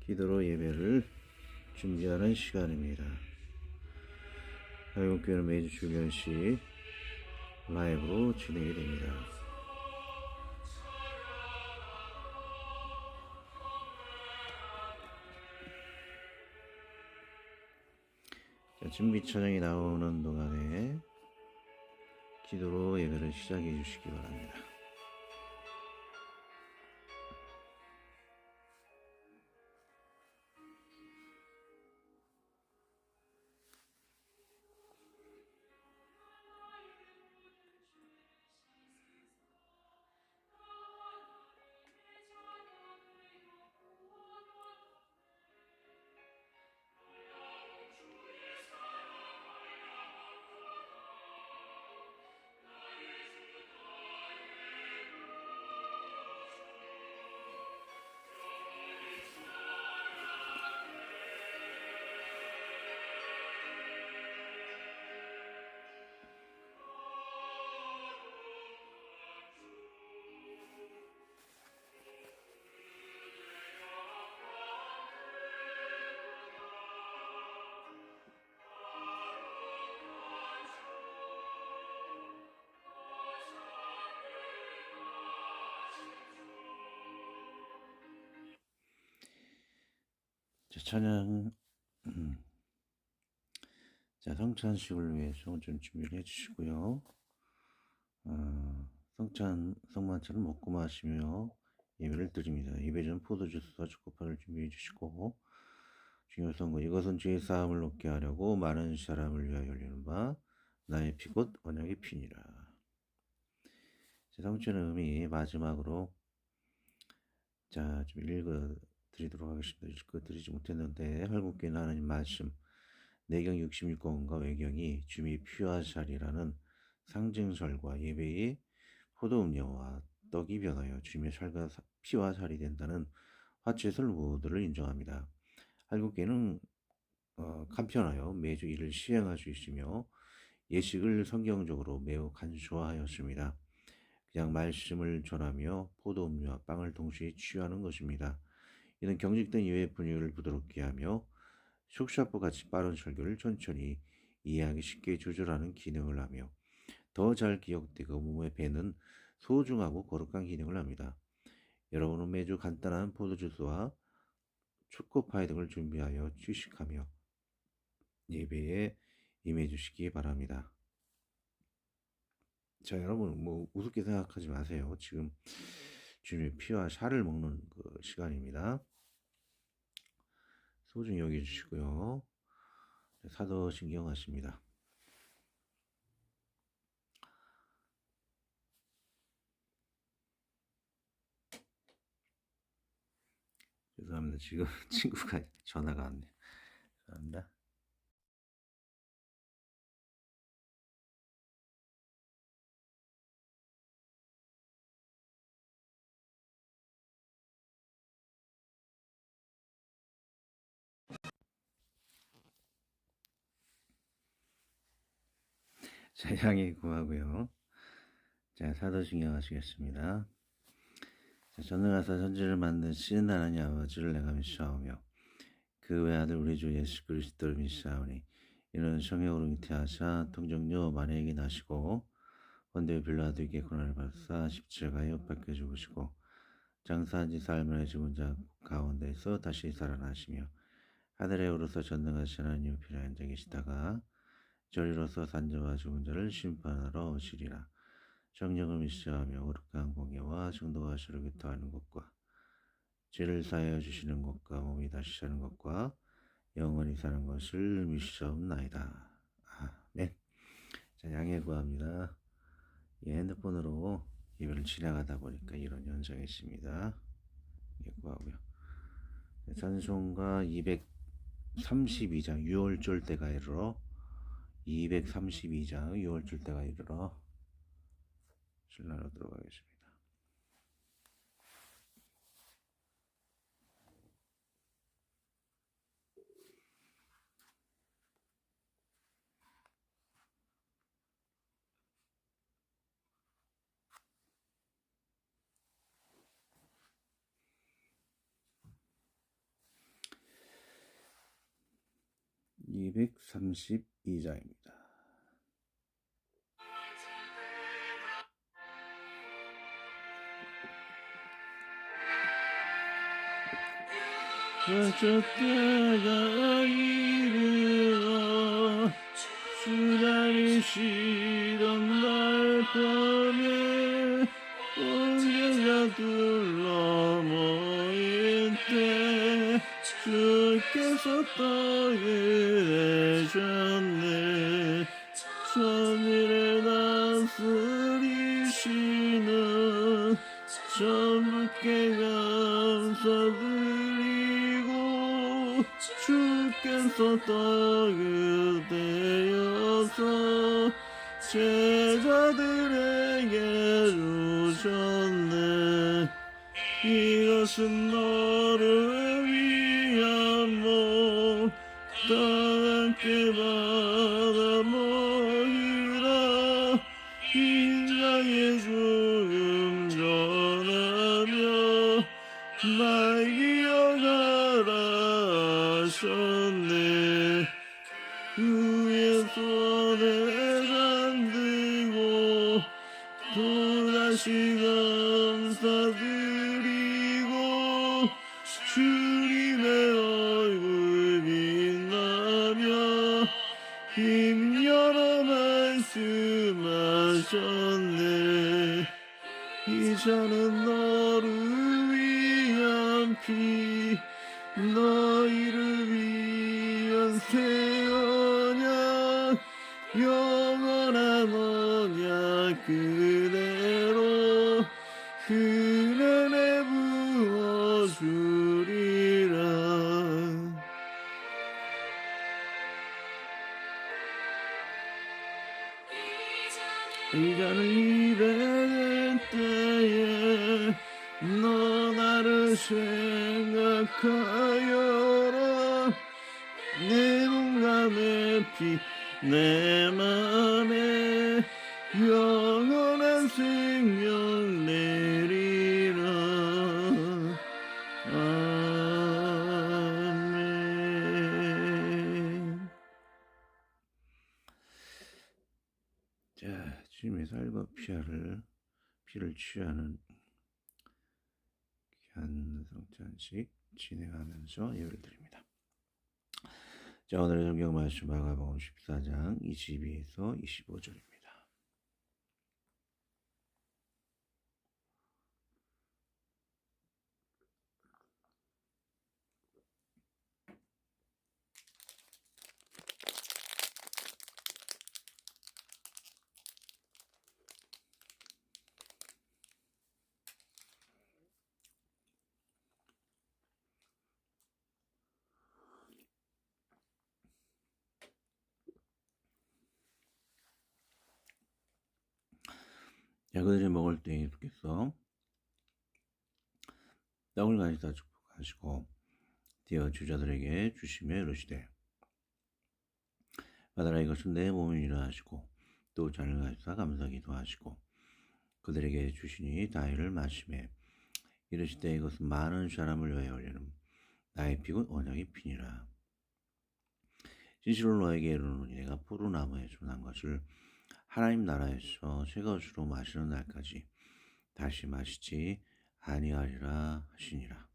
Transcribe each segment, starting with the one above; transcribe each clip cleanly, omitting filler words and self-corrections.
기도로 예배를 준비하는 시간입니다. 한국교회는 매주 주변시 라이브로 진행이 됩니다. 준비 찬양이 나오는 동안에 기도로 예배를 시작해 주시기 바랍니다. 찬양 성찬식을 위해서 좀 준비를 해주시고요. 성만찬을 먹고 마시며 예배를 드립니다. 예배 전 포도주스와 초코파를 준비해 주시고, 중요 선거 이것은 죄의 사함을 얻게 하려고 많은 사람을 위하여 열리는 바 나의 피 곧 언약의 피니라. 성찬의 의미 마지막으로 좀 읽어 드리도록 하겠습니다. 읽어 드리지 못했는데, 한국교회는 하나님 말씀 내경 66권과 외경이 주의 피와 살이라는 상징설과 예배의 포도음료와 떡이 변하여 주님의 살과 피와 살이 된다는 화채설 모두를 인정합니다. 한국교회는 간편하여 매주 이를 시행할 수 있으며 예식을 성경적으로 매우 간소화하였습니다. 그냥 말씀을 전하며 포도음료와 빵을 동시에 취하는 것입니다. 이는 경직된 예배 분위기를 부드럽게 하며 쑥샤프 같이 빠른 설교를 천천히 이해하기 쉽게 조절하는 기능을 하며 더 잘 기억되고 몸에 배는 소중하고 거룩한 기능을 합니다. 여러분은 매주 간단한 포도주스와 초코파이 등을 준비하여 취식하며 예배에 임해 주시기 바랍니다. 여러분 우습게 생각하지 마세요. 지금 주님의 피와 살을 먹는 그 시간입니다. 소중히 여겨주시고요. 사도신경하십니다. 죄송합니다. 지금 친구가 전화가 왔네요. 죄송합니다. 향이 구하고요. 사도신경 하시겠습니다. 전능하사 천지를 만드신 하나님 아버지를 내가 믿사오며 그 외아들 우리 주 예수 그리스도를 믿사오니 이는 성령으로 잉태하사 통정녀 마리아에게 나시고 본디오 빌라도에게 고난을 받으사 십자가에 못 박혀 죽으시고 장사한 지 사흘 만에 죽은 자 가운데서 다시 살아나시며 하늘에 오르사 전능하신 하나님 옆에 앉아 계시다가 저리로서 산자와 죽은 자를 심판하러 오시리라. 성령을 믿사하며 거룩한 공예와 성도가 서로 교통하는 것과 죄를 사하여 주시는 것과 몸이 다시 사는 것과 영원히 사는 것을 믿사옵나이다. 아멘. 양해 구합니다. 핸드폰으로 예배를 지나가다 보니까 이런 현상이 있습니다. 양해 구하고요. 찬송가 232장 6월절 때가 이르러 232장 6월절 때가 이르러 신나도록 하겠습니다. 232장입니다. 저 때가 이르러 주 다니시던 날 밤에 언제가 둘러 모일 때 주께서 떡을 내셨네. 천일을 다스리시는 천부께 감사드리고 주께서 떡을 떼어서 제자들에게 주셨네. 이것은 너를 위한 몸, 다 함께 받아 먹으라. 인자의 죽음 전하며 날 기억하라 하셨네. 그의 손에 잠들고 또다시 감사드리고 주님의 얼굴 빛나며 힘 열어 말씀하셨네. 이 잔은 너를 위한 피, 너희를 위한 새 언약, 영원한 언약 그대로 그날에 부어주리라. 이 잔을 입에 댈 때에 너 나를 생각하여라. 내 몸과 내 피 내 맘에 영원한 생명 내리라. 아멘. 자, 주님의 살과 피를 취하는 귀한 성찬식 진행하면서 예배를 드립니다. 자, 오늘의 성경 말씀 마가복음 14장 22에서 25절입니다. 자, 그들이 먹을 때 예수께서 떡을 가지다 축복하시고 띄어 주자들에게 주시며 이르시되 받아라, 이것은 내 몸이라 하시고 또 잔을 가지다 감사기도 하시고 그들에게 주시니 다이를 마시매 이르시되 이것은 많은 사람을 위하여 올리는 나의 피고 언약의 피니라. 진실로 너에게 이르노니 내가 포도나무에 준한 것을 하나님 나라에서 새 것으로 마시는 날까지 다시 마시지 아니하리라 하시니라.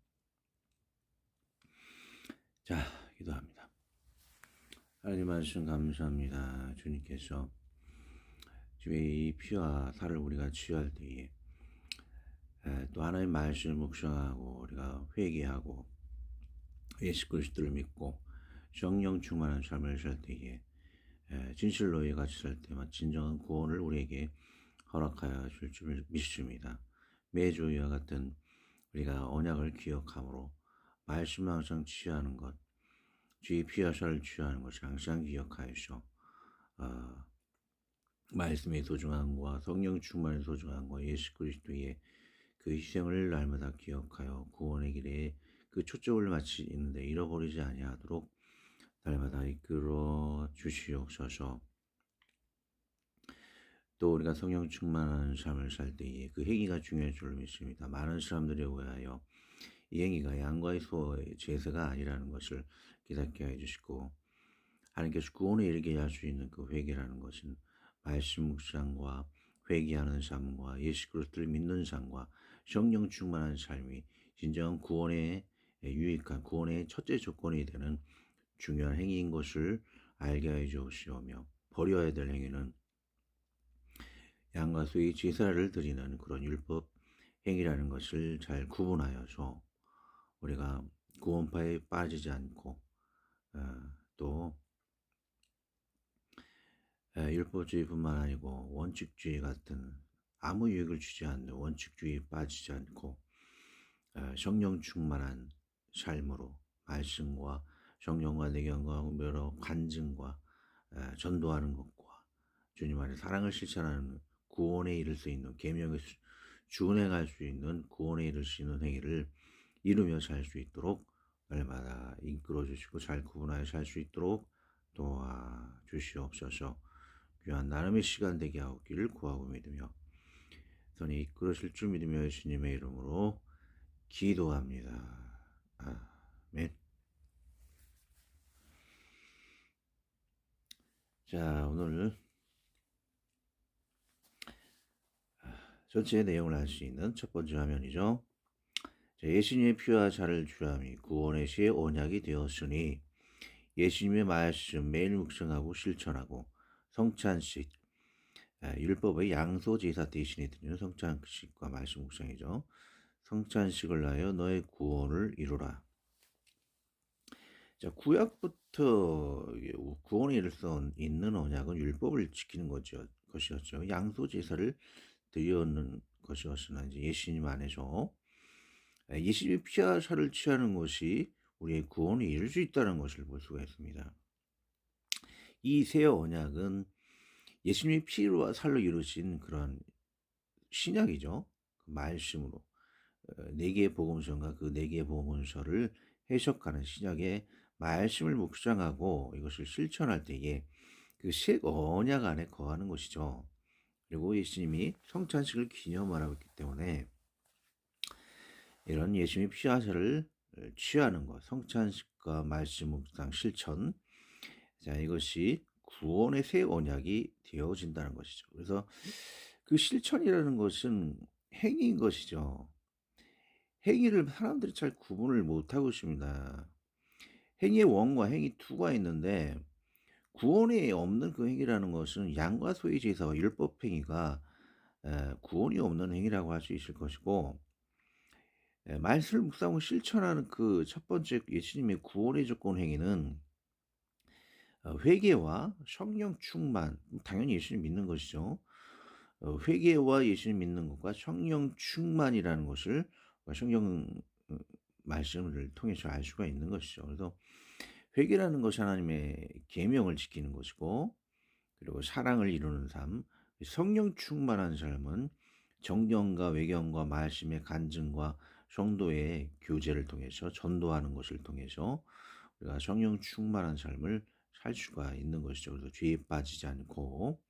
자, 기도합니다. 하나님 말씀 감사합니다. 주님께서 주의 이 피와 살을 우리가 취할 때에 또 하나님 말씀을 묵상하고 우리가 회개하고 예수 그리스도를 믿고 성령 충만한 삶을 살 때에 진실로 너희 같이 살 때만 진정한 구원을 우리에게 허락하여 줄 줄 믿습니다. 매주 이와 같은 우리가 언약을 기억함으로 말씀을 항상 취하는 것, 주의 피와 살을 취하는 것을 항상 기억하여서 말씀의 소중함과 성령 충만의 소중함과 예수 그리스도의 그 희생을 날마다 기억하여 구원의 길에 그 초점을 맞추는데 잃어버리지 아니하도록 날마다 이끌어 주시옵소서. 또 우리가 성령 충만한 삶을 살 때에 그 행위가 중요할 줄 믿습니다. 많은 사람들에 의하여 이 행위가 양과의 소의 제사가 아니라는 것을 깨닫게 해주시고 하나님께서 구원에 이르게 할 수 있는 그 회개라는 것은 말씀 묵상과 회개하는 삶과 예수 그리스도를 믿는 삶과 성령 충만한 삶이 진정한 구원의 유익한 구원의 첫째 조건이 되는 중요한 행위인 것을 알게 해 주시오며, 버려야 될 행위는 양과 소의 제사를 드리는 그런 율법 행위라는 것을 잘 구분하여서 우리가 구원파에 빠지지 않고 또 율법주의뿐만 아니고 원칙주의 같은 아무 유익을 주지 않는 원칙주의에 빠지지 않고 성령 충만한 삶으로 말씀과 성령과 내경과 여러 간증과 전도하는 것과 주님 안에 사랑을 실천하는 구원에 이를 수 있는 계명에 준행할 수 있는 구원에 이를 수 있는 행위를 이루며 살 수 있도록 날마다 이끌어 주시고 잘 구분하여 살 수 있도록 도와주시옵소서. 귀한 나눔의 시간 되게 하옵기를 구하고 믿으며 선이 이끌으실 줄 믿으며 예수님의 이름으로 기도합니다. 아멘. 자, 오늘 전체 내용을 알 수 있는 첫 번째 화면이죠. 예수님의 피와 살을 주함이 구원의 시의 언약이 되었으니 예수님의 말씀 매일 묵상하고 실천하고 성찬식, 율법의 양소제사 대신에 드리는 성찬식과 말씀 묵상이죠. 성찬식을 하여 너의 구원을 이루라. 자, 구약부터 구원에 이를 수 있는 언약은 율법을 지키는 것이었죠. 양소제사를 드리는 것이었으나 이제 예수님 안에서 예수님의 피와 살을 취하는 것이 우리의 구원에 이를 수 있다는 것을 볼 수가 있습니다. 이 새 언약은 예수님의 피와 살로 이루신 그런 신약이죠. 그 말씀으로 4개의 복음서가 그 4개의 복음서를 해석하는 신약의 말씀을 묵상하고 이것을 실천할 때에 그 새 언약 안에 거하는 것이죠. 그리고 예수님이 성찬식을 기념하고 있기 때문에 이런 예수님의 피와 살을 취하는 것, 성찬식과 말씀 묵상 실천, 자, 이것이 구원의 새 언약이 되어진다는 것이죠. 그래서 그 실천이라는 것은 행위인 것이죠. 행위를 사람들이 잘 구분을 못하고 있습니다. 행위의 원과 행위 투가 있는데 구원에 없는 그 행위라는 것은 양과 소의 제사와 율법 행위가 구원이 없는 행위라고 할 수 있을 것이고, 말씀을 묵상하고 실천하는 그 첫 번째 예수님의 구원의 조건 행위는 회개와 성령 충만, 당연히 예수님 믿는 것이죠. 회개와 예수님 믿는 것과 성령 충만이라는 것을 성경 말씀을 통해서 알 수가 있는 것이죠. 그래서 회개라는 것이 하나님의 계명을 지키는 것이고, 그리고 사랑을 이루는 삶, 성령 충만한 삶은 정경과 외경과 말씀의 간증과 성도의 교제를 통해서 전도하는 것을 통해서 우리가 성령 충만한 삶을 살 수가 있는 것이죠. 그래서 죄에 빠지지 않고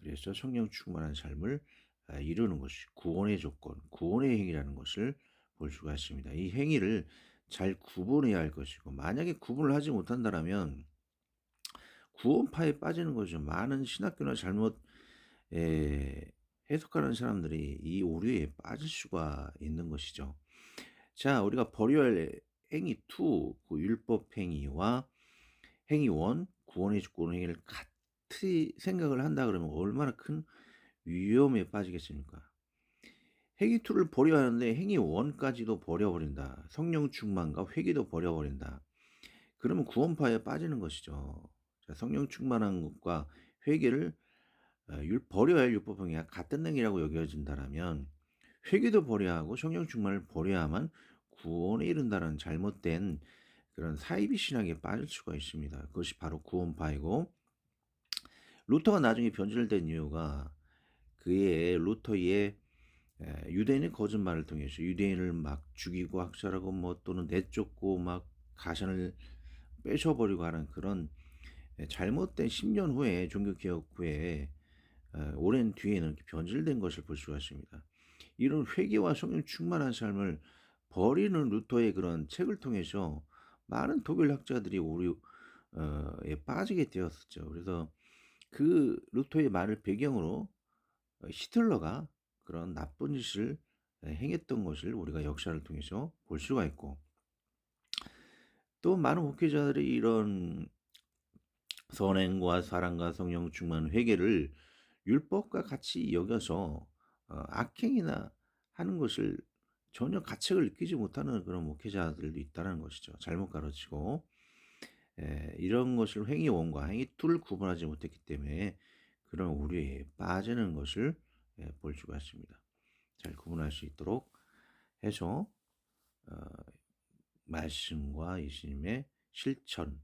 그래서 성령 충만한 삶을 이루는 것이 구원의 조건, 구원의 행위라는 것을 볼 수가 있습니다. 이 행위를 잘 구분해야 할 것이고, 만약에 구분을 하지 못한다면 구원파에 빠지는 거죠. 많은 신학교나 잘못 해석하는 사람들이 이 오류에 빠질 수가 있는 것이죠. 자, 우리가 버려야 할 행위 2, 그 율법 행위와 행위 1, 구원의 조건 행위를 같이 생각을 한다 그러면 얼마나 큰 위험에 빠지겠습니까? 행위 2를 버려야 하는데 행위 1까지도 버려버린다. 성령 충만과 회개도 버려버린다. 그러면 구원파에 빠지는 것이죠. 자, 성령 충만한 것과 회개를 버려야 할 율법 행위가 같은 행위라고 여겨진다면 회개도 버려야 하고 성령 충만을 버려야만 구원에 이른다는 잘못된 그런 사이비 신학에 빠질 수가 있습니다. 그것이 바로 구원파이고, 루터가 나중에 변질된 이유가 그의 루터의 유대인의 거짓말을 통해서 유대인을 막 죽이고 학살하고 뭐 또는 내쫓고 막 가산을 뺏어버리고 하는 그런 잘못된 10년 후에 종교개혁 후에 오랜 뒤에는 이렇게 변질된 것을 볼 수가 있습니다. 이런 회개와 성령 충만한 삶을 버리는 루터의 그런 책을 통해서 많은 독일 학자들이 에 빠지게 되었었죠. 그래서 그 루터의 말을 배경으로 히틀러가 그런 나쁜 짓을 행했던 것을 우리가 역사를 통해서 볼 수가 있고, 또 많은 목회자들이 이런 선행과 사랑과 성령 충만 회개를 율법과 같이 여겨서 악행이나 하는 것을 전혀 가책을 느끼지 못하는 그런 목회자들도 있다는 것이죠. 잘못 가르치고 이런 것을 행위 원과 행위 투를 구분하지 못했기 때문에 그런 오류에 빠지는 것을 볼 수가 있습니다. 잘 구분할 수 있도록 해서 어, 말씀과 예수님의 실천,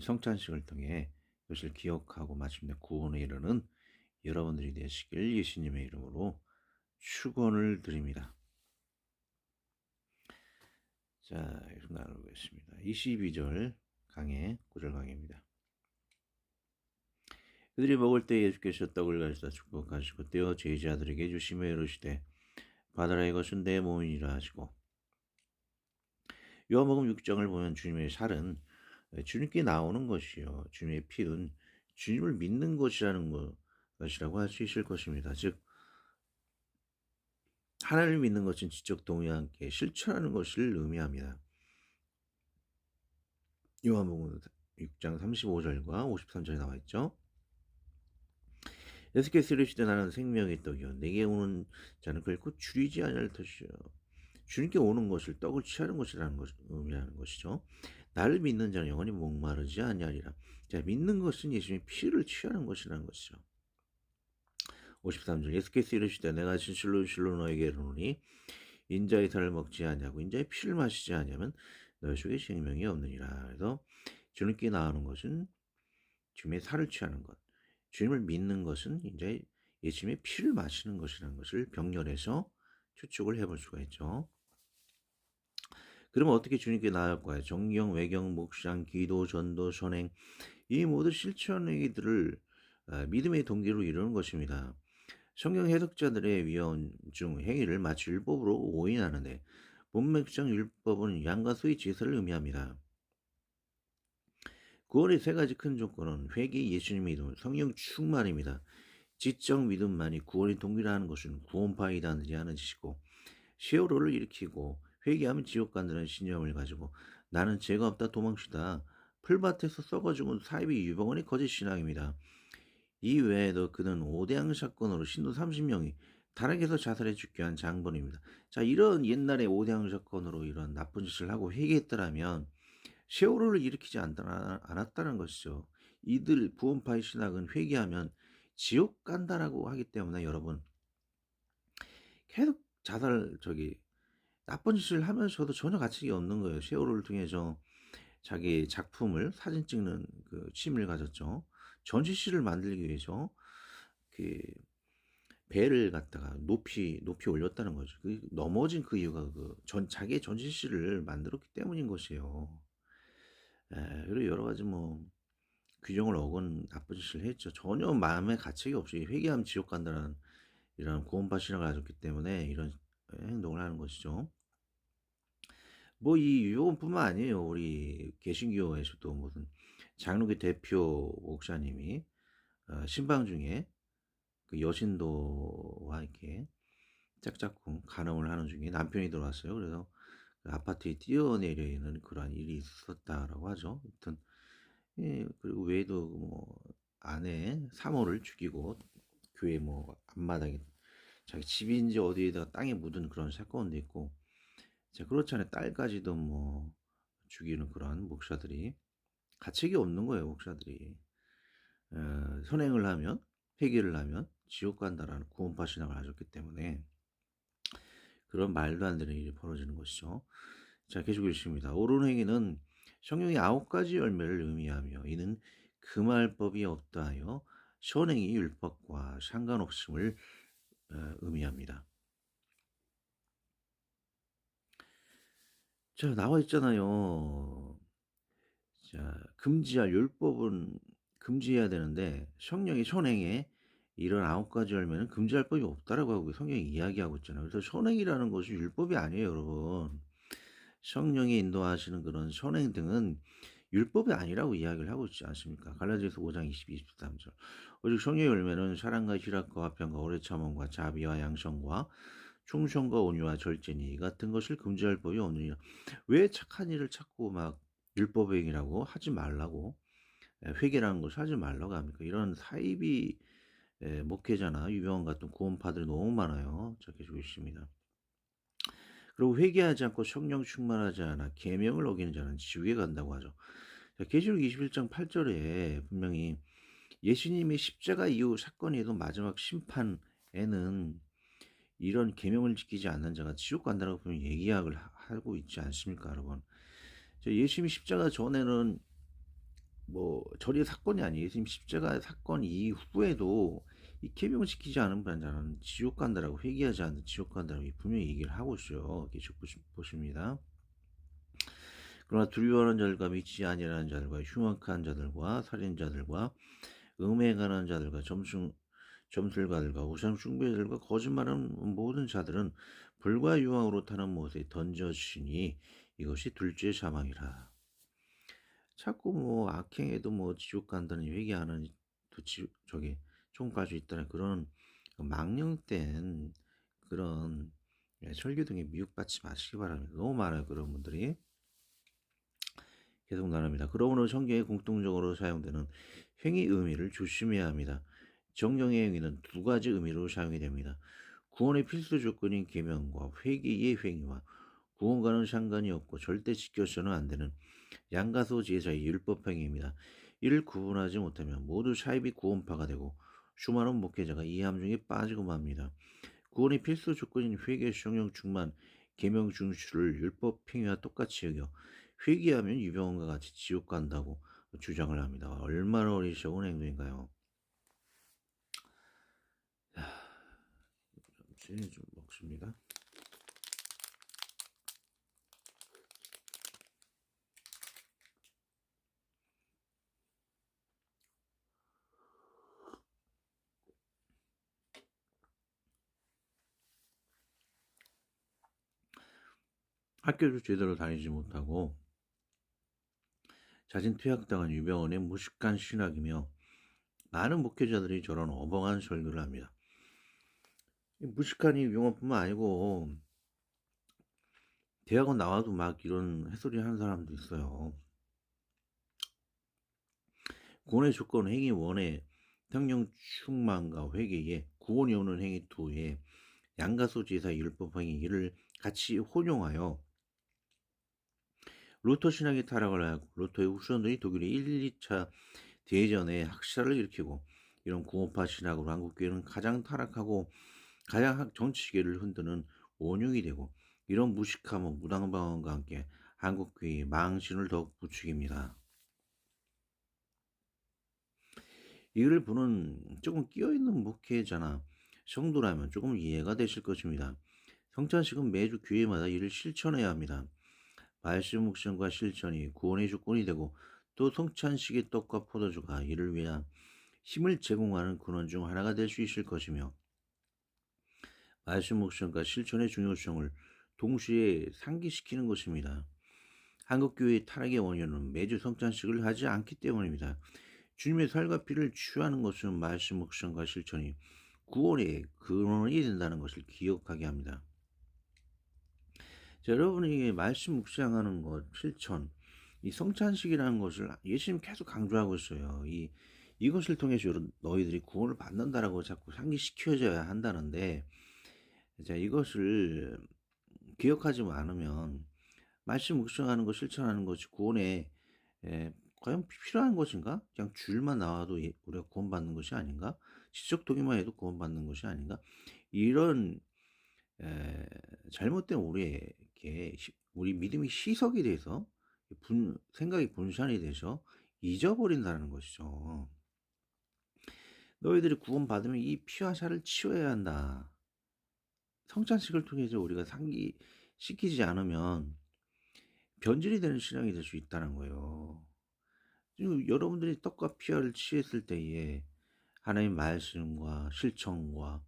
성찬식을 통해 그것을 기억하고 마침내 구원에 이르는 여러분들이 되시길 예수님의 이름으로 축원을 드립니다. 자, 계속 나누겠습니다. 22절 강해 9절 강해입니다. 그들이 먹을 때 예수께서 떡을 가시다 축복하시고 떼어 제자들에게 주시며 이르시되 받으라, 이것은 내 몸이니라 하시고, 요한복음 6장을 보면 주님의 살은 주님께 나오는 것이요, 주님의 피는 주님을 믿는 것이라는 것이라고 할 수 있을 것입니다. 즉 하나님을 믿는 것은 지적 동의와 함께 실천하는 것을 의미합니다. 요한복음 6장 35절과 53절에 나와 있죠. 예수께서 이르시되 나는 생명의 떡이요 내게 오는 자는 결코 줄이지 아니할 것이요. 주님께 오는 것을 떡을 취하는 것이라는 것을 의미하는 것이죠. 나를 믿는 자는 영원히 목마르지 아니하리라. 자, 믿는 것은 예수님의 피를 취하는 것이라는 것이죠. 53절 예수께서 이르시되 내가 진실로 진실로 너에게 이르노니 인자의 살을 먹지 아니하고 인자의 피를 마시지 아니하면 너희 속에 생명이 없느니라. 그래서 주님께 나오는 것은 주님의 살을 취하는 것, 주님을 믿는 것은 이제 예수님의 피를 마시는 것이라는 것을 병렬해서 추측을 해볼 수가 있죠. 그러면 어떻게 주님께 나아갈까요? 정경, 외경, 묵상, 기도, 전도, 선행, 이 모든 실천 행위들을 믿음의 동기로 이루는 것입니다. 성경 해석자들의 위헌 중 행위를 마치 율법으로 오인하는데, 문맥상 율법은 양과 소의 제사를 의미합니다. 구원의 세 가지 큰 조건은 회개, 예수님 믿음, 성령 충만입니다. 지적 믿음만이 구원의 동기라는 것은 구원파이다는지 하는 짓이고, 세월호를 일으키고 회개하면 지옥 간다는 신념을 가지고 나는 죄가 없다 도망치다 풀밭에서 썩어 죽은 사이비 유병원의 거짓 신앙입니다. 이 외에도 그는 오대양 사건으로 신도 30명이 타락해서 자살해 죽게 한 장본입니다. 자, 이런 옛날에 오대양 사건으로 이런 나쁜 짓을 하고 회개했더라면 세월호를 일으키지 않았다는 것이죠. 이들 부원파의 신학은 회개하면 지옥 간다라고 하기 때문에 여러분 계속 나쁜 짓을 하면서도 전혀 가치가 없는 거예요. 세월호를 통해서 자기 작품을 사진 찍는 그 취미를 가졌죠. 전시실을 만들기 위해서 그 배를 갖다가 높이 올렸다는 거죠. 그 넘어진 그 이유가 자기의 전시실을 만들었기 때문인 것이에요. 그리고 여러 가지 뭐 규정을 어긴 나쁜 짓을 했죠. 전혀 마음에 가책이 없이 회개하면 지옥 간다는 이런 구원파 신앙을 가졌기 때문에 이런 행동을 하는 것이죠. 뭐 이 유교뿐만 아니에요. 우리 개신교에서도 무슨 장로교 대표 목사님이 신방 중에 그 여신도와 이렇게 짝짝꿍 간음을 하는 중에 남편이 들어왔어요. 그래서 그 아파트에 뛰어내리는 그러한 일이 있었다라고 하죠. 아무튼 그리고 외에도 뭐 아내 사모를 죽이고 교회 뭐 앞마당에 자기 집인지 어디에다가 땅에 묻은 그런 사건도 있고, 자, 그렇잖아요. 딸까지도 뭐 죽이는 그런 목사들이 가책이 없는 거예요. 목사들이 선행을 하면 회개를 하면 지옥 간다라는 구원파 신앙을 하셨기 때문에 그런 말도 안 되는 일이 벌어지는 것이죠. 자, 계속 읽습니다. 옳은 행위는 성령의 9가지 열매를 의미하며 이는 금할법이 없다 하여 선행이 율법과 상관없음을 의미합니다. 자, 나와 있잖아요. 자, 금지할 율법은 금지해야 되는데 성령의 선행에 이런 9가지 열매는 금지할 법이 없다라고 하고 성경이 이야기하고 있잖아요. 그래서 선행이라는 것이 율법이 아니에요, 여러분. 성령이 인도하시는 그런 선행 등은 율법이 아니라고 이야기를 하고 있지 않습니까? 갈라디아서 5장 22, 23절. 오직 성령의 열매는 사랑과 희락과 화평과 오래 참음과 자비와 양성과 충성과 온유와 절제니 이 같은 것을 금지할 법이 없느니라. 왜 착한 일을 자꾸 막 율법의 행위라고 하지 말라고 회개라는 것을 하지 말라고 합니까? 이런 사이비 목회자나 유병원 같은 구원파들이 너무 많아요. 자 계속 있습니다. 그리고 회개하지 않고 성령 충만하지 않아 계명을 어기는 자는 지옥에 간다고 하죠. 자, 계시록 21장 8절에 분명히 예수님의 십자가 이후 사건에도 마지막 심판에는 이런 계명을 지키지 않는 자가 지옥 간다라고 분명히 얘기를 하고 있지 않습니까, 여러분? 예수님 십자가 전에는 뭐 절의 사건이 아니에요. 예수님 십자가 사건 이후에도 이 계명을 지키지 않은 자는 지옥 간다라고 회개하지 않는 지옥 간다라고 분명히 얘기를 하고 있어요. 계속 보십니다. 그러나 두려워하는 자들과 믿지 아니하는 자들과 흉악한 자들과 살인자들과 음행하는 자들과 점술가들과 우상 숭배자들과 거짓말하는 모든 자들은 불과 유황으로 타는 못에 던져지니 이것이 둘째 사망이라. 자꾸 뭐 악행에도 뭐 지옥 간다는 회개하는 또 저기 천국 갈 수 있다는 그런 망령된 그런 설교 등에 미혹받지 마시기 바랍니다. 너무 많아요 그런 분들이. 계속 나눕니다. 그러므로 성경에 공통적으로 사용되는 행위 의미를 조심해야 합니다. 정경의 행위는 두 가지 의미로 사용이 됩니다. 구원의 필수 조건인 계명과 회개의 행위와 구원과는 상관이 없고 절대 지켜서는 안 되는 양가소 제사의 율법 행위입니다. 이를 구분하지 못하면 모두 사이비 구원파가 되고 수많은 목회자가 이 함정에 빠지고 맙니다. 구원의 필수 조건인 회개, 성령 충만, 계명 준수를 율법 행위와 똑같이 여겨 회개하면 유병원과 같이 지옥 간다고 주장을 합니다. 얼마나 어리석은 행동인가요? 잠시 좀 먹습니다. 학교도 제대로 다니지 못하고 자진 퇴학당한 유병원의 무식한 신학이며 많은 목회자들이 저런 어벙한 설교를 합니다. 무식한 유병원뿐만 아니고 대학원 나와도 막 이런 햇소리 하는 사람도 있어요. 구원의 조건 행위 1에 성령 충만과 회개에 구원이 오는 행위 2에 양가소 제사 율법 행위 를 같이 혼용하여 루터 신학이 타락을 하고 루터의 후손들이 독일의 1, 2차 대전에 학살을 일으키고 이런 구원파 신학으로 한국교회는 가장 타락하고 가장 정치계를 흔드는 원흉이 되고 이런 무식함과 무당방언과 함께 한국교회의 망신을 더욱 부추깁니다. 이를 보는 조금 끼어있는 목회자나 성도라면 조금 이해가 되실 것입니다. 성찬식은 매주 교회마다 이를 실천해야 합니다. 말씀 묵상과 실천이 구원의 조건이 되고 또 성찬식의 떡과 포도주가 이를 위한 힘을 제공하는 근원 중 하나가 될 수 있을 것이며 말씀 묵상과 실천의 중요성을 동시에 상기시키는 것입니다. 한국교회의 타락의 원인은 매주 성찬식을 하지 않기 때문입니다. 주님의 살과 피를 취하는 것은 말씀 묵상과 실천이 구원의 근원이 된다는 것을 기억하게 합니다. 자, 여러분이 말씀 묵상하는 것, 실천, 이 성찬식이라는 것을 예수님 계속 강조하고 있어요. 이것을 통해서 너희들이 구원을 받는다라고 자꾸 상기시켜줘야 한다는데, 자, 이것을 기억하지 않으면 말씀 묵상하는 것, 실천하는 것이 구원에 과연 필요한 것인가? 그냥 줄만 나와도 우리가 구원받는 것이 아닌가? 지적 동의만 해도 구원받는 것이 아닌가? 이런 잘못된 우리에게 우리 믿음이 시석이 돼서 생각이 분산이 돼서 잊어버린다는 것이죠. 너희들이 구원받으면 이 피와 살을 치워야 한다. 성찬식을 통해서 우리가 상기시키지 않으면 변질이 되는 신앙이 될 수 있다는 거예요. 지금 여러분들이 떡과 피와를 취했을 때에 하나님 말씀과 실천과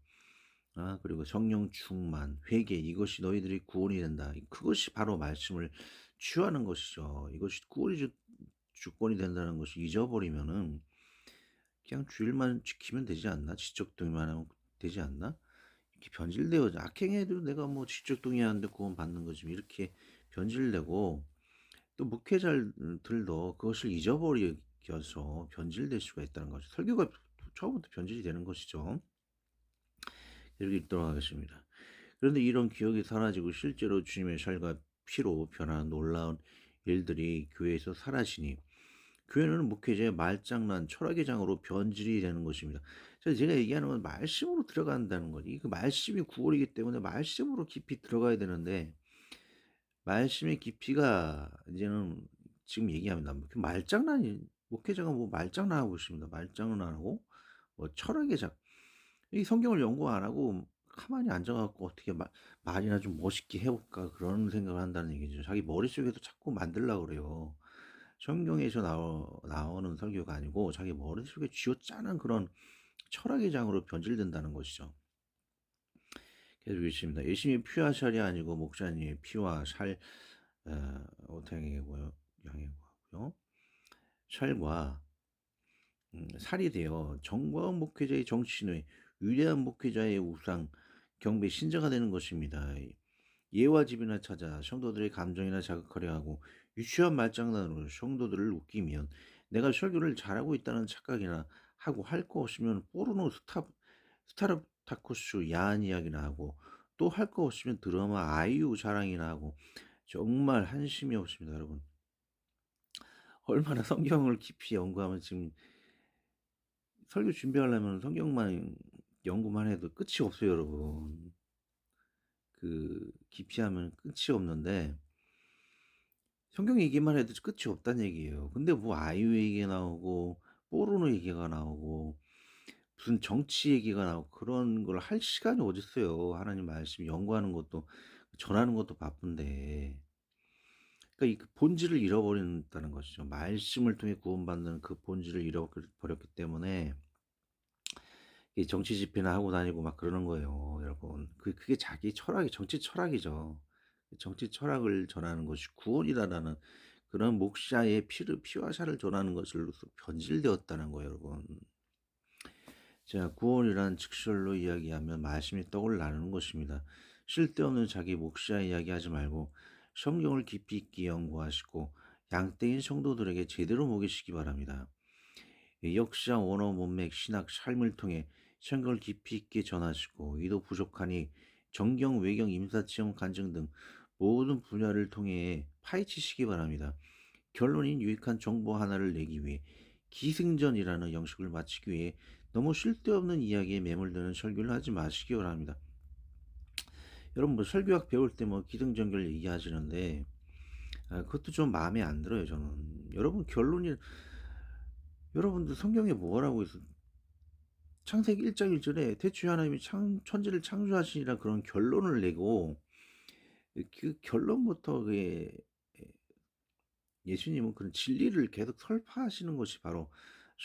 그리고 성령 충만, 회개 이것이 너희들이 구원이 된다. 그것이 바로 말씀을 취하는 것이죠. 이것이 구원이죠. 주권이 된다는 것을 잊어버리면은 그냥 주일만 지키면 되지 않나? 지적동의만 하면 되지 않나? 이렇게 변질되어 악행해도 내가 뭐 지적동의하는데 구원받는 거지 이렇게 변질되고 또 목회자들도 그것을 잊어버려서 변질될 수가 있다는 거죠. 설교가 처음부터 변질이 되는 것이죠. 이렇게 읽도록 하겠습니다. 그런데 이런 기억이 사라지고 실제로 주님의 살과 피로 변한 놀라운 일들이 교회에서 사라지니 교회는 목회자의 말장난, 철학의 장으로 변질이 되는 것입니다. 제가 얘기하는 건 말씀으로 들어간다는 거지. 그 말씀이 구원이기 때문에 말씀으로 깊이 들어가야 되는데 말씀의 깊이가 이제는 지금 얘기하면 그 말장난이 목회자가 뭐 말장난하고 있습니다. 말장난하고 뭐 철학의 장. 이 성경을 연구 안 하고 가만히 앉아갖고 어떻게 말이나 좀 멋있게 해볼까 그런 생각을 한다는 얘기죠. 자기 머릿속에도 자꾸 만들려고 그래요. 성경에서 나오는 설교가 아니고 자기 머릿속에 쥐어짜는 그런 철학의 장으로 변질된다는 것이죠. 계속 읽습니다. 예수님의 피와 살이 아니고 목사님의 피와 살 어떻게 양해고요. 살과 살이 되어 정광 목회자의 정신의 위대한 목회자의 우상 경배 신자가 되는 것입니다. 예와 집이나 찾아 성도들의 감정이나 자극하려 하고 유치한 말장난으로 성도들을 웃기면 내가 설교를 잘하고 있다는 착각이나 하고 할 거 없으면 포르노 스타르타쿠스 야한 이야기나 하고 또 할 거 없으면 드라마 아이유 자랑이나 하고 정말 한심이 없습니다, 여러분. 얼마나 성경을 깊이 연구하면 지금 설교 준비하려면 성경만 연구만 해도 끝이 없어요, 여러분. 그 깊이 하면 끝이 없는데 성경 얘기만 해도 끝이 없다는 얘기예요. 근데 뭐 아이유 얘기가 나오고 포르노 얘기가 나오고 무슨 정치 얘기가 나오고 그런 걸 할 시간이 어딨어요. 하나님 말씀 연구하는 것도 전하는 것도 바쁜데. 그러니까 이 본질을 잃어버린다는 것이죠. 말씀을 통해 구원받는 그 본질을 잃어버렸기 때문에 이 정치 집회나 하고 다니고 막 그러는 거예요, 여러분. 그게 자기 철학이 정치 철학이죠. 정치 철학을 전하는 것이 구원이라는 그런 목자의 피와 살을 전하는 것으로서 변질되었다는 거예요, 여러분. 자, 구원이란 직설로 이야기하면 말씀이 떠올라는 것입니다. 쓸데없는 자기 목자 이야기하지 말고 성경을 깊이 있게 연구하시고 양떼인 성도들에게 제대로 먹이시기 바랍니다. 역사, 언어, 문맥, 신학, 삶을 통해 성경을 깊이 있게 전하시고 이도 부족하니 정경, 외경, 임사체험, 간증 등 모든 분야를 통해 파헤치시기 바랍니다. 결론인 유익한 정보 하나를 내기 위해 기승전이라는 형식을 마치기 위해 너무 쓸데없는 이야기에 매몰되는 설교를 하지 마시기 바랍니다. 여러분 뭐 설교학 배울 때 뭐 기승전결 얘기하시는데 그것도 좀 마음에 안 들어요 저는. 여러분들 성경에 뭐라고 있어? 창세기 1장 1절에 대추 하나님이 천지를 창조하시니라 그런 결론을 내고 그 결론부터 예수님은 그런 진리를 계속 설파하시는 것이 바로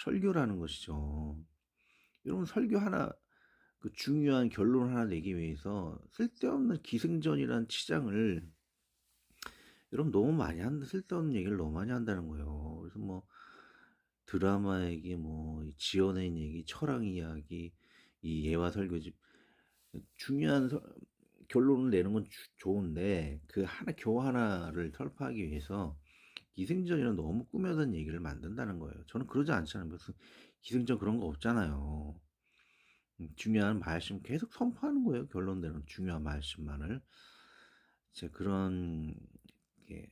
설교라는 것이죠. 여러분 설교 하나 그 중요한 결론 하나 내기 위해서 쓸데없는 기승전이라는 치장을 여러분 너무 많이 쓸데없는 얘기를 너무 많이 한다는 거예요. 그래서 뭐 드라마 얘기, 뭐 지어낸 얘기, 철학 이야기, 이 예화 설교집 중요한 결론을 내는 건 좋은데 그 교화 하나를 설파하기 위해서 기승전이랑 너무 꾸며든 얘기를 만든다는 거예요. 저는 그러지 않잖아요. 무슨 기승전 그런 거 없잖아요. 중요한 말씀 계속 선포하는 거예요. 결론되는 중요한 말씀만을. 이제 그런 게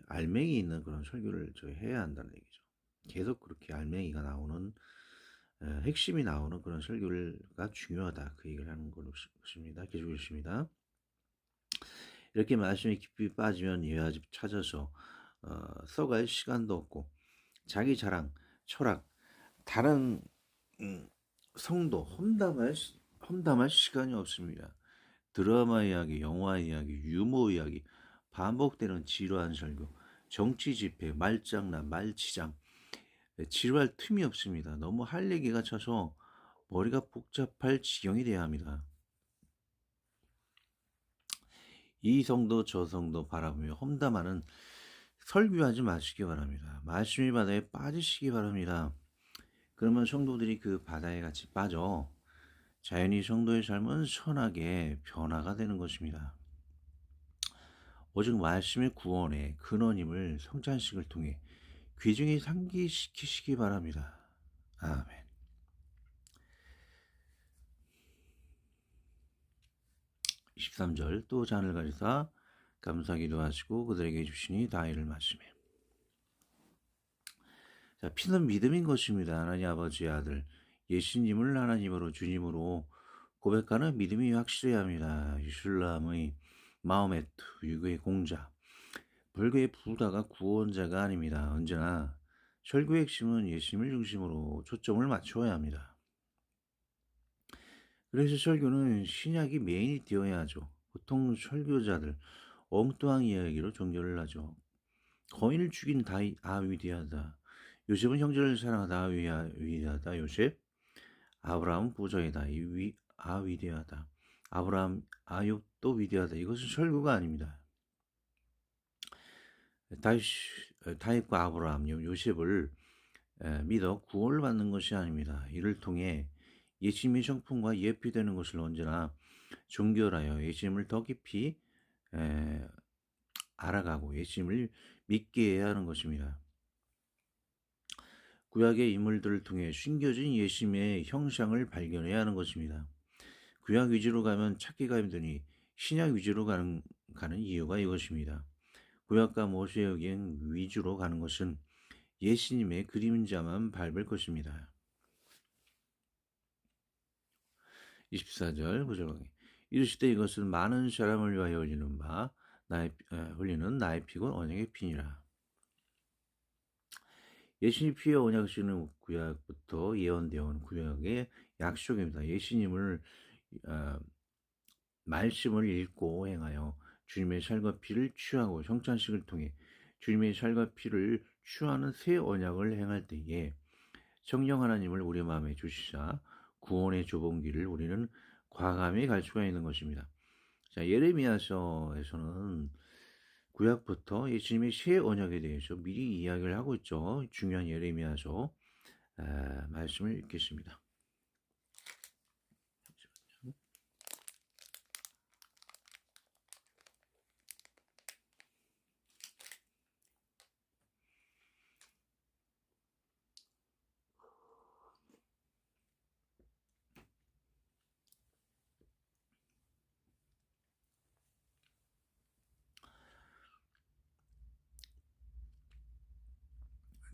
알맹이 있는 그런 설교를 저희 해야 한다는 얘기죠. 계속 그렇게 알맹이가 나오는 핵심이 나오는 그런 설교가 중요하다. 그 얘기를 하는 것입니다. 계속 읽습니다. 이렇게 말씀이 깊이 빠지면 예화집 찾아서 써갈 시간도 없고 자기 자랑, 철학, 다른 성도 험담할 시간이 없습니다. 드라마 이야기, 영화 이야기, 유머 이야기, 반복되는 지루한 설교, 정치 집회, 말장난, 말치장, 지루할 틈이 없습니다. 너무 할 얘기가 차서 머리가 복잡할 지경이 돼야 합니다. 이 성도 저 성도 바라보며 험담하는 설교하지 마시기 바랍니다. 말씀이 바다에 빠지시기 바랍니다. 그러면 성도들이 그 바다에 같이 빠져 자연히 성도의 삶은 선하게 변화가 되는 것입니다. 오직 말씀의 구원의 근원임을 성찬식을 통해 귀중히 상기시키시기 바랍니다. 아멘. 23절 또 잔을 가지사 감사기도 하시고 그들에게 주시니 다 이를 마시매. 자, 피는 믿음인 것입니다. 하나님 아버지의 아들 예수님을 하나님으로 주님으로 고백하는 믿음이 확실해야 합니다. 이슬람의 마호메트 유교의 공자 불교의 부다가 구원자가 아닙니다. 언제나 설교의 핵심은 예수님을 중심으로 초점을 맞추어야 합니다. 그래서 설교는 신약이 메인이 되어야 하죠. 보통 설교자들 엉뚱한 이야기로 종교를 하죠. 거인을 죽인 위대하다. 요셉은 형제를 사랑하다. 위대하다. 요셉. 아브라함 부자이다. 위대하다. 아브라함 아욥도 위대하다. 이것은 설교가 아닙니다. 다윗과 아브라함, 요셉을 믿어 구원을 받는 것이 아닙니다. 이를 통해 예수님의 성품과 예피되는 것을 언제나 종결하여 예수님을 더 깊이 알아가고 예수님을 믿게 해야 하는 것입니다. 구약의 인물들을 통해 숨겨진 예수님의 형상을 발견해야 하는 것입니다. 구약 위주로 가면 찾기가 힘드니 신약 위주로 가는 이유가 이것입니다. 구약과 모세여경 위주로 가는 것은 예수님의 그림자만 밟을 것입니다. 24절 구절강의 이르시되 이것은 많은 사람을 위하여 흘리는 나의 피고 언약의 피니라. 예수님 피의 언약시는 구약부터 예언되어 온 구약의 약속입니다. 예수님을 말씀을 읽고 행하여 주님의 살과 피를 취하고 성찬식을 통해 주님의 살과 피를 취하는 새 언약을 행할 때에 성령 하나님을 우리 마음에 주시사 구원의 좁은 길을 우리는 과감히 갈 수가 있는 것입니다. 자, 예레미야서에서는 구약부터 예수님의 새 언약에 대해서 미리 이야기를 하고 있죠. 중요한 예레미야서 말씀을 읽겠습니다.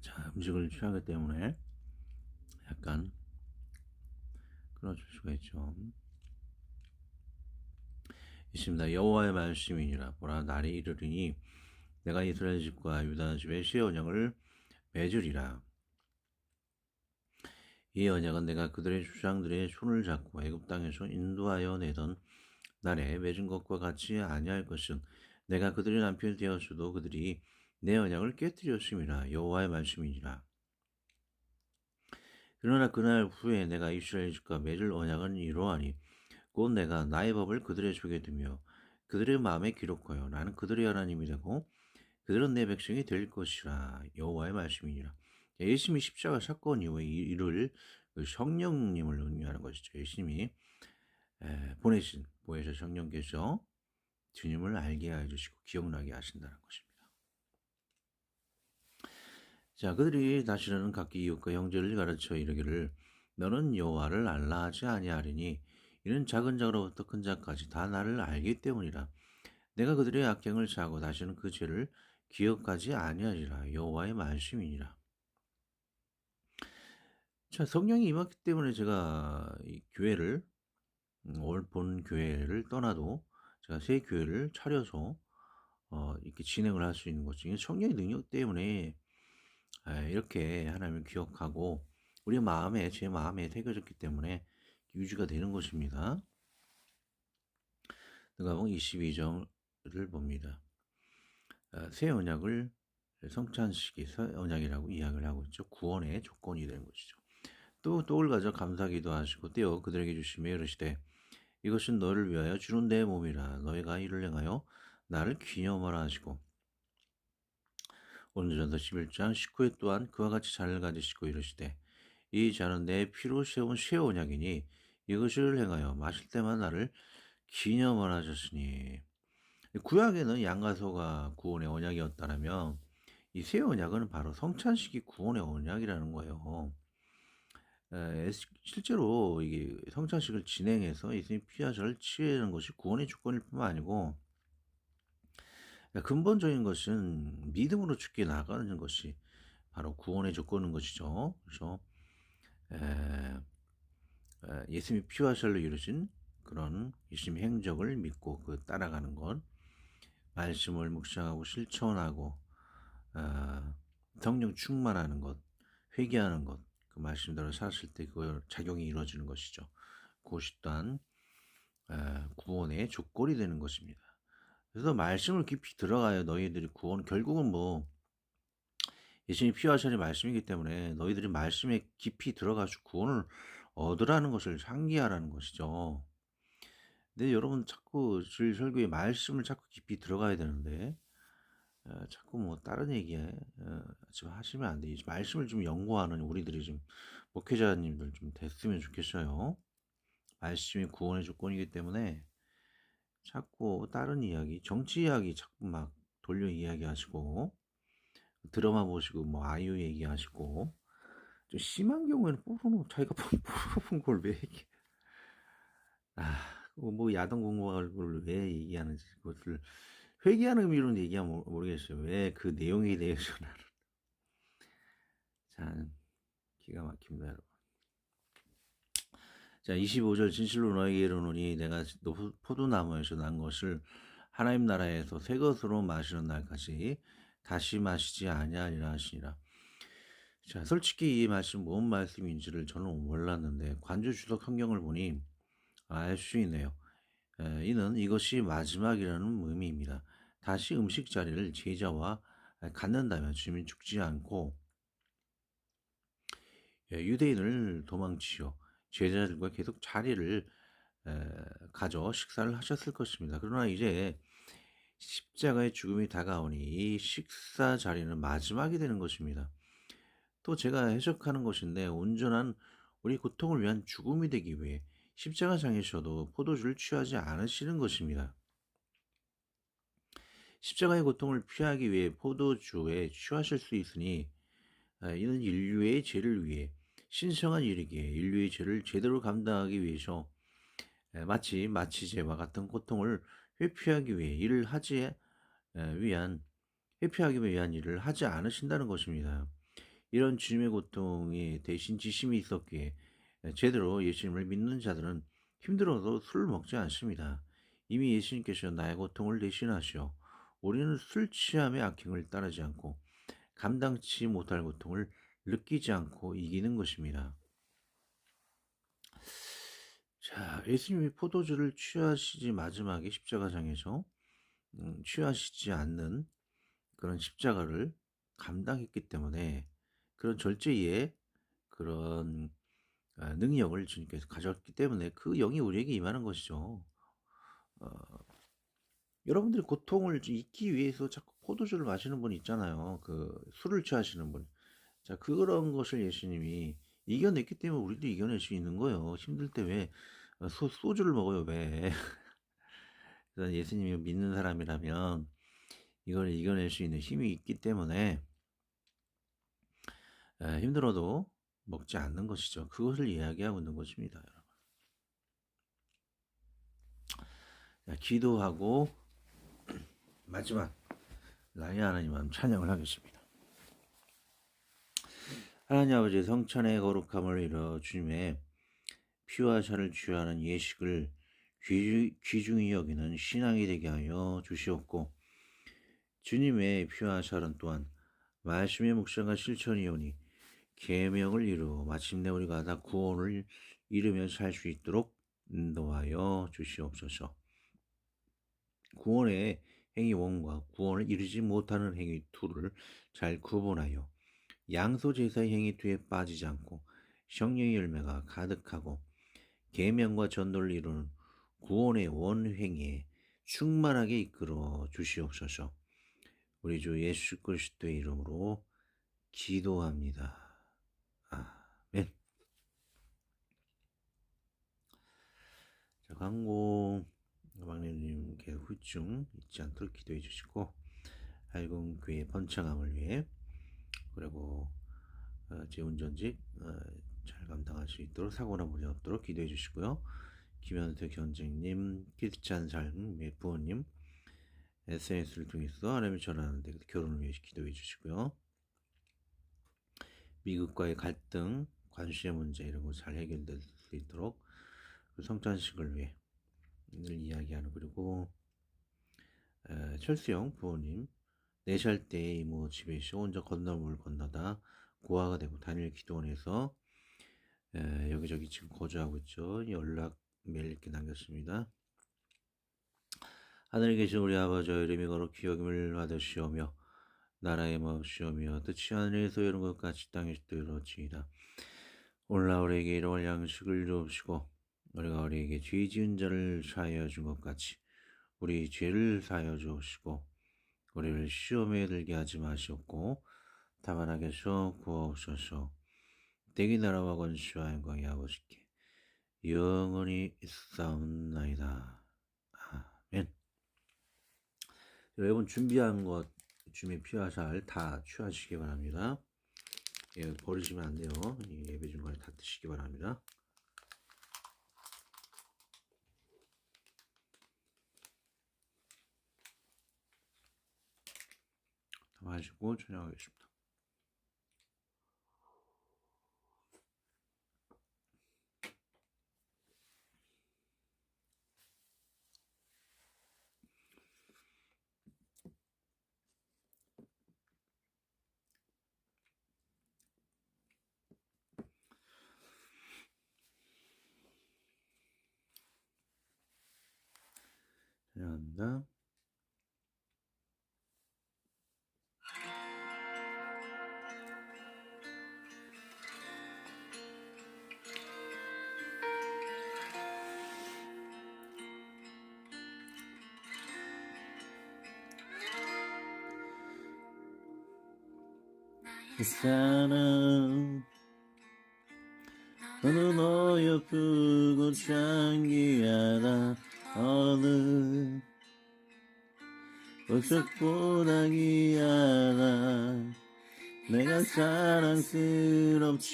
자, 음식을 취하기 때문에 약간 끊어줄 수가 있죠. 있습니다. 여호와의 말씀이니라. 보라 날이 이르리니 내가 이스라엘 집과 유다 집에 새 언약을 맺으리라. 이 언약은 내가 그들의 조상들의 손을 잡고 애굽 땅에서 인도하여 내던 날에 맺은 것과 같이 아니할 것은 내가 그들의 남편이 되었어도 그들이 내 언약을 깨뜨렸음이라. 여호와의 말씀이니라. 그러나 그날 후에 내가 이스라엘 집과 맺을 언약은 이러하니 곧 내가 나의 법을 그들의 속에 두며 그들의 마음에 기록하여 나는 그들의 하나님이 되고 그들은 내 백성이 될 것이라. 여호와의 말씀이니라. 예수님이 십자가 사건 이후에 이를 성령님을 의미하는 것이죠. 예수님이 보내신 성령께서 주님을 알게 해주시고 기억나게 하신다는 것입니다. 자, 그들이 다시는 각기 이웃과 형제를 가르쳐 이르기를 너는 여호와를 알라 하지 아니하리니 이는 작은 자로부터 큰 자까지 다 나를 알기 때문이라. 내가 그들의 악행을 사하고 다시는 그 죄를 기억하지 아니하리라. 여호와의 말씀이니라. 자, 성령이 임했기 때문에 제가 이 교회를 본 교회를 떠나도 제가 새 교회를 차려서 이렇게 진행을 할 수 있는 것 중에 성령의 능력 때문에 이렇게 하나님을 기억하고 우리 마음에 제 마음에 새겨졌기 때문에 유지가 되는 것입니다. 누가복음 22장을 봅니다. 새 언약을 성찬식이 새 언약이라고 이야기를 하고 있죠. 구원의 조건이 되는 것이죠. 또 떡을 가져 감사기도 하시고 떼어 그들에게 주시며 이르시되 이것은 너를 위하여 주는 내 몸이라. 너희가 이를 행하여 나를 기념하라 하시고 고린도전서 11장 19회 또한 그와 같이 잔을 가지시고 이르시되 이 잔은 내 피로 세운 새 언약이니 이것을 행하여 마실 때만 나를 기념하라 하셨으니. 구약에는 양과 소가 구원의 언약이었다라면 이 새 언약은 바로 성찬식이 구원의 언약이라는 거예요. 실제로 이게 성찬식을 진행해서 예수님 피와 젖을 취하는 것이 구원의 조건일 뿐만 아니고 근본적인 것은 믿음으로 죽게 나가는 것이 바로 구원의 조건인 것이죠. 그래서 에, 예수님이 피와 젖로 이루신 그런 예수님의 행적을 믿고 따라가는 것, 말씀을 묵상하고 실천하고 성령 충만하는 것, 회개하는 것, 그 말씀대로 살았을 때 그 작용이 이루어지는 것이죠. 그것이 또한 구원의 조건이 되는 것입니다. 그래서 말씀을 깊이 들어가야 너희들이 구원, 결국은 뭐 예수님 피와 혈이 말씀이기 때문에 너희들이 말씀에 깊이 들어가서 구원을 얻으라는 것을 상기하라는 것이죠. 근데 여러분 자꾸 저희 설교에 말씀을 자꾸 깊이 들어가야 되는데 자꾸 뭐 다른 얘기에 지금 하시면 안 돼요. 말씀을 좀 연구하는 우리들이 좀 목회자님들 좀 됐으면 좋겠어요. 말씀이 구원의 조건이기 때문에 자꾸 다른 이야기, 정치 이야기 자꾸 막 돌려 이야기하시고 드라마 보시고 뭐 아이유 얘기하시고 좀 심한 경우에는 뽀로로 자기가 뽑은 걸 왜 얘기? 뭐 야동 공부를 왜 얘기하는지 그것을 회개하는 의미로는 얘기하면 모르겠어요. 왜 그 내용에 대해서는 자 기가 막힙니다, 여러분. 자 25절 진실로 너에게 이르노니 내가 포도나무에서 난 것을 하나님 나라에서 새 것으로 마시는 날까지 다시 마시지 아니하리라 하시니라. 자 솔직히 이 말씀 뭔 말씀인지를 저는 몰랐는데 관주 주석 성경을 보니 알 수 있네요. 이는 이것이 마지막이라는 의미입니다. 다시 음식 자리를 제자와 갖는다면 주민 죽지 않고 유대인을 도망치어 제자들과 계속 자리를 가져 식사를 하셨을 것입니다. 그러나 이제 십자가의 죽음이 다가오니 이 식사 자리는 마지막이 되는 것입니다. 또 제가 해석하는 것인데 온전한 우리 고통을 위한 죽음이 되기 위해 십자가상에서도 포도주를 취하지 않으시는 것입니다. 십자가의 고통을 피하기 위해 포도주에 취하실 수 있으니 이는 인류의 죄를 위해 신성한 일이기에 인류의 죄를 제대로 감당하기 위해서 마치 마취제와 같은 고통을 회피하기 위해 일을 하지 위한 회피하기 위한 일을 하지 않으신다는 것입니다. 이런 주님의 고통이 대신 지심이 있었기에 제대로 예수님을 믿는 자들은 힘들어도 술을 먹지 않습니다. 이미 예수님께서 나의 고통을 대신하시어 우리는 술 취함의 악행을 따르지 않고 감당치 못할 고통을 느끼지 않고 이기는 것입니다. 자, 예수님이 포도주를 취하시지 마지막에 십자가상에서 취하시지 않는 그런 십자가를 감당했기 때문에 그런 절제의 그런 능력을 주님께서 가졌기 때문에 그 영이 우리에게 임하는 것이죠. 어, 여러분들이 고통을 잊기 위해서 자꾸 포도주를 마시는 분 있잖아요. 그 술을 취하시는 분. 자, 그런 것을 예수님이 이겨냈기 때문에 우리도 이겨낼 수 있는 거예요. 힘들 때 왜 소주를 먹어요, 왜? 그래서 예수님이 믿는 사람이라면 이걸 이겨낼 수 있는 힘이 있기 때문에 힘들어도 먹지 않는 것이죠. 그것을 이야기하고 있는 것입니다, 여러분. 자, 기도하고 마지막 나의 하나님 찬양을 하겠습니다. 하나님 아버지 성찬의 거룩함을 이뤄 주님의 피와 살을 취하는 예식을 귀중히 여기는 신앙이 되게 하여 주시옵고 주님의 피와 살은 또한 말씀의 묵상과 실천이오니 계명을 이루어 마침내 우리가 다 구원을 이루며 살 수 있도록 인도하여 주시옵소서. 구원의 행위 1과 구원을 이루지 못하는 행위 2를 잘 구분하여 양소제사의 행위 2에 빠지지 않고 성령의 열매가 가득하고 계명과 전도를 이루는 구원의 원행에 충만하게 이끌어 주시옵소서. 우리 주 예수 그리스도의 이름으로 기도합니다. 아멘. 자, 광고 막내님께 후유증 잊지 않도록 기도해 주시고, 할공교회 번창함을 위해, 그리고 제 운전직 잘 감당할 수 있도록 사고나 무리 없도록 기도해 주시고요. 김현태 경쟁님, 크리스찬 삶의 부모님, SNS를 통해서 하나님을 전하는데 결혼을 위해 기도해 주시고요. 미국과의 갈등, 관시의 문제 이런 거 잘 해결될 수 있도록 성찬식을 위해 늘 이야기하는, 그리고 철수영 부모님 4살 때 이모 집에 혼자 건너물 건너다 고아가 되고 단일 기도원에서 여기저기 지금 거주하고 있죠. 연락 메일 이렇게 남겼습니다. 하늘에 계신 우리 아버지, 이름이 거룩히 여김을 받으시오며 나라의 마옵시오며 뜻이 하늘에서 이룬 것 같이 땅에서 이루어지이다. 오늘 우리에게 일용할 양식을 주옵시고 우리가 우리에게 죄 지은 자를 사하여 준 것 같이 우리 죄를 사하여 주옵시고 우리를 시험에 들게 하지 마시옵고 다만 악에서 구하옵소서. 대기 나라와 권세와 영광이 아버지께 영원히 있사옵나이다. 아멘. 여러분 준비한 것 주님 필요하살 다 취하시기 바랍니다. 예, 버리시면 안 돼요. 예배 중간에 다 드시기 바랍니다. 다 마시고 찬양하겠습니다. 찬양합니다. 그 사람 너는 어여쁘고 장기하다 어느 보석보다 귀하다. 내가 사랑스럽지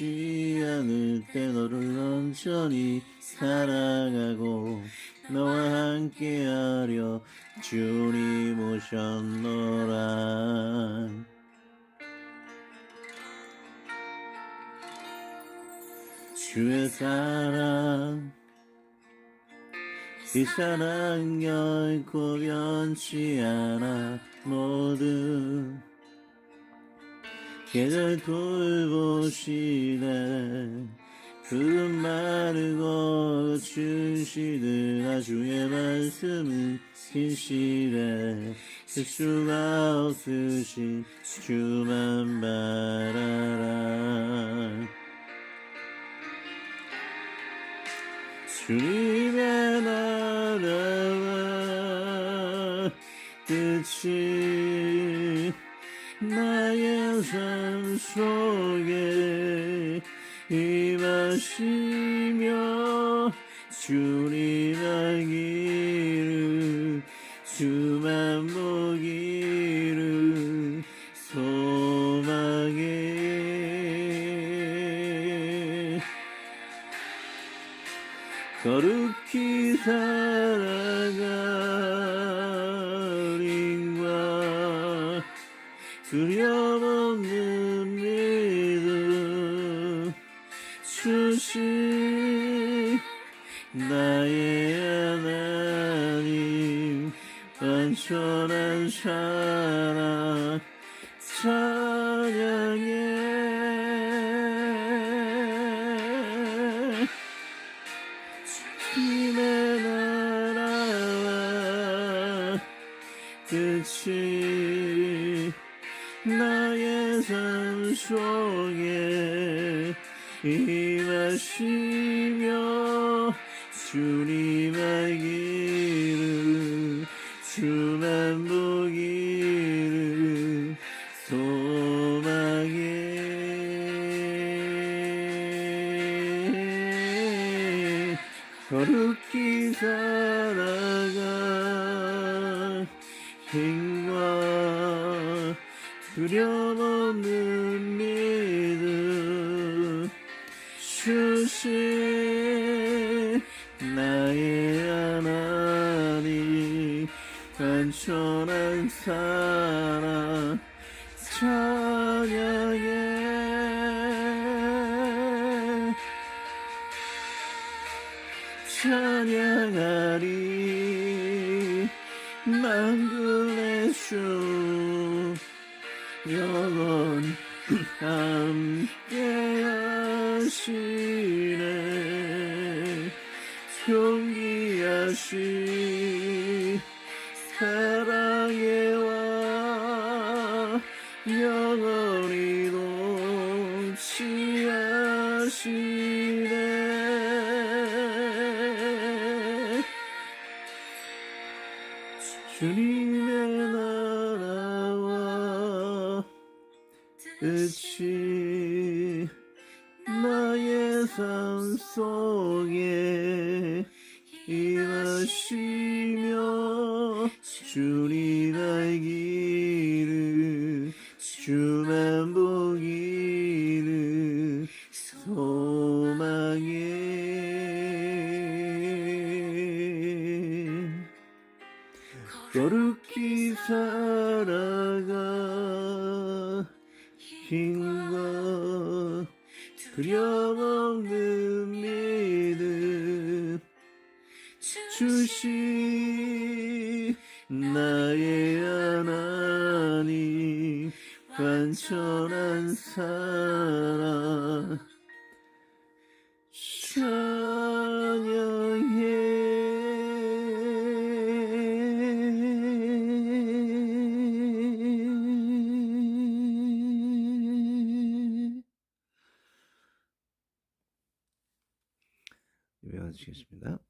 않을 때 너를 온전히 사랑하고 너와 함께하려 주님 오셨노라. 주의 사랑 이 사랑 결코 변치 않아. 모든 계절 돌보시네. 푸른 마르고 주시듯 주의 말씀은 진실해. 수가 없으신 주만 바라라. 주님의 나라와 뜻이 나의 삶 속에 임하시며 주님 알기를 주만 보기를 소망해. 거룩히 살아가림과 두려움없는 믿음 주신 나의 하나님. 완전한 사랑 찬양해. 주님의 나라와 뜻이 나의 삶 속에 임하시며 주님 알기를 주만 보기를 소망에 거룩히 살아가 힘과 두려움없는 믿음 주신 나의 하나님 완전한 사랑 찬양하리 만군의 주 영원 함께 하시네 존귀하신 사랑의 왕 영원히 동치하시네 주님의 나라와 뜻이 나의 삶 속에 임하시며 주님 나의 길을 주만 보기를 소망해 거룩히 살아가 힘과 두려움없는 믿음 주신 나의 하나님 완전한 사랑 찬양해 외워주시겠습니다.